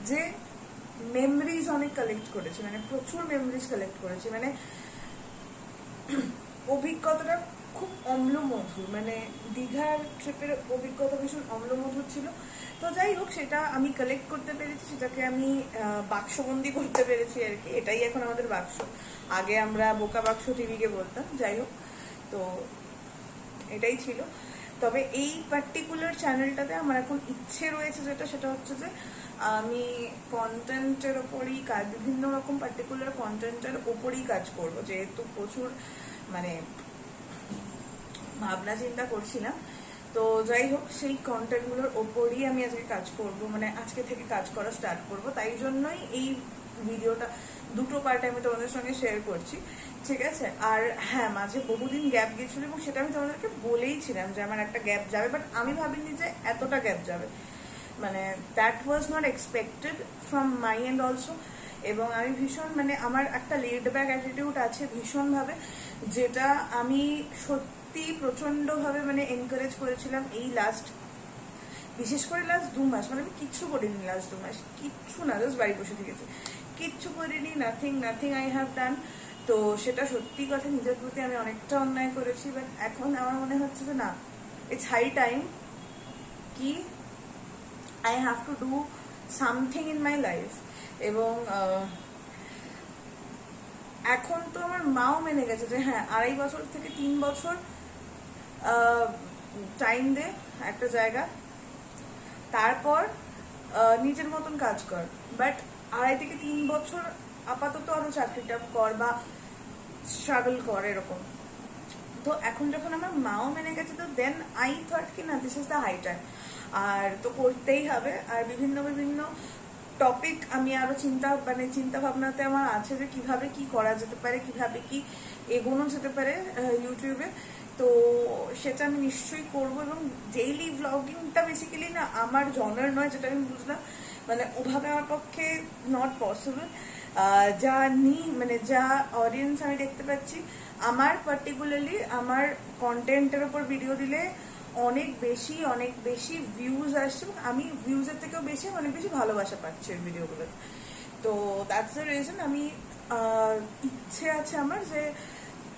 যে মেমরিজ অনেক কালেক্ট করেছি, মানে প্রচুর মেমরিজ কালেক্ট করেছি, মানে অভিজ্ঞতাটা খুব অম্লমধুর, মানে দীঘার ট্রিপের অভিজ্ঞতা ভীষণ অম্লমধুর ছিল। তো যাই হোক, সেটা আমি কালেক্ট করতে পেরেছি, সেটাকে আমি বাক্সবন্দি করতে পেরেছি আর কি। এটাই এখন আমাদের বাক্স, আগে আমরা বোকা বাক্স টিভিকে বলতাম। যাই হোক, তো এটাই ছিল। তবে এই পার্টিকুলার চ্যানেলটাতে আমার এখন ইচ্ছে রয়েছে যেটা, সেটা হচ্ছে যে আমি কন্টেন্টের ওপরই কাজ, বিভিন্ন রকম পার্টিকুলার কন্টেন্টের ওপরই কাজ করব, যেহেতু প্রচুর মানে ভাবনা চিন্তা করছিলাম। তো যাই হোক, সেই কন্টেন্টগুলোর ওপরই আমি আজকে কাজ করব, মানে আজকে থেকে কাজ করা স্টার্ট করব। তাই জন্যই এই ভিডিওটা দুটো পার্টে আমি তোমাদের সঙ্গে শেয়ার করছি, ঠিক আছে। আর হ্যাঁ, মাঝে বহুদিন গ্যাপ গেছিল এবং সেটা আমি তোমাদেরকে বলেইছিলাম যে আমার একটা গ্যাপ যাবে, বাট আমি ভাবিনি যে এতটা গ্যাপ যাবে, মানে that was not expected from my and also. এবং আমি ভীষণ, মানে আমার একটা লেড ব্যাক অ্যাটিটিউড আছে ভীষণভাবে, যেটা আমি সত্যি প্রচণ্ডভাবে মানে এনকারেজ করেছিলাম এই লাস্ট, বিশেষ করে লাস্ট 2 মাস। মানে আমি কিচ্ছু করিনি লাস্ট 2 মাস, কিচ্ছু না, জাস্ট বাড়ি বসে থেকেছি, কিচ্ছু করিনি, নাথিং আই হ্যাভ ডান। তো সেটা সত্যি কথা, নিজের প্রতি আমি অনেকটা অন্যায় করেছি। বাট এখন আমার মনে হচ্ছে যে না, ইটস হাই টাইম কি I have to do something in my life. এবং এখন তো আমার মাও মেনে গেছে যে হ্যাঁ, 2.5 বছর থেকে 3 বছর টাইম দে একটা জায়গা, তারপর নিজের মতন কাজ কর। বাট 2.5 থেকে 3 বছর আপাতত আরো চাকরিটা কর বা স্ট্রাগল কর, এরকম। তো এখন যখন আমার মাও মেনে গেছে, তো দেন আই থট কি না, this is the high time. আর তো করতেই হবে। আর বিভিন্ন বিভিন্ন টপিক আমি আরো চিন্তা ভাবনাতে আমার আছে যে কিভাবে কি করা যেতে পারে, কিভাবে কি এগোনো যেতে পারে ইউটিউবে। তো সেটা আমি নিশ্চয়ই করবো। এবং ডেইলি ব্লগিংটা বেসিক্যালি না আমার জনার নয়, যেটা আমি বুঝলাম, মানে ওভাবে আমার পক্ষে নট পসিবল। মানে যা অডিয়েন্স আমি দেখতে পাচ্ছি, আমার পার্টিকুলারলি আমার কন্টেন্টের ওপর ভিডিও দিলে অনেক বেশি ভিউজ আসছে, এবং আমি ভিউজের থেকেও বেশি অনেক বেশি ভালোবাসা পাচ্ছি ওই ভিডিওগুলো। তো দ্যাটস দ্য রিজন আমি ইচ্ছে আছে আমার যে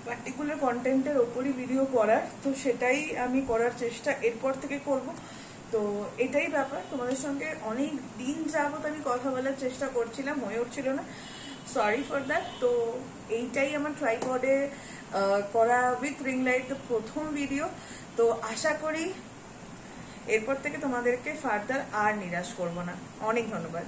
পার্টিকুলার কন্টেন্টের ওপরই ভিডিও করার। তো সেটাই আমি করার চেষ্টা এরপর থেকে করব। তো এটাই ব্যাপার, তোমাদের সঙ্গে অনেক দিন যাবত আমি কথা বলার চেষ্টা করছিলাম, হয়ে উঠছিল না, সরি ফর দ্যাট। তো এইটাই আমার ট্রাইপডে করা উইথ রিং লাইট প্রথম ভিডিও। তো আশা করি এরপর থেকে তোমাদেরকে ফার্দার আর নিরাশ করব না। অনেক ধন্যবাদ।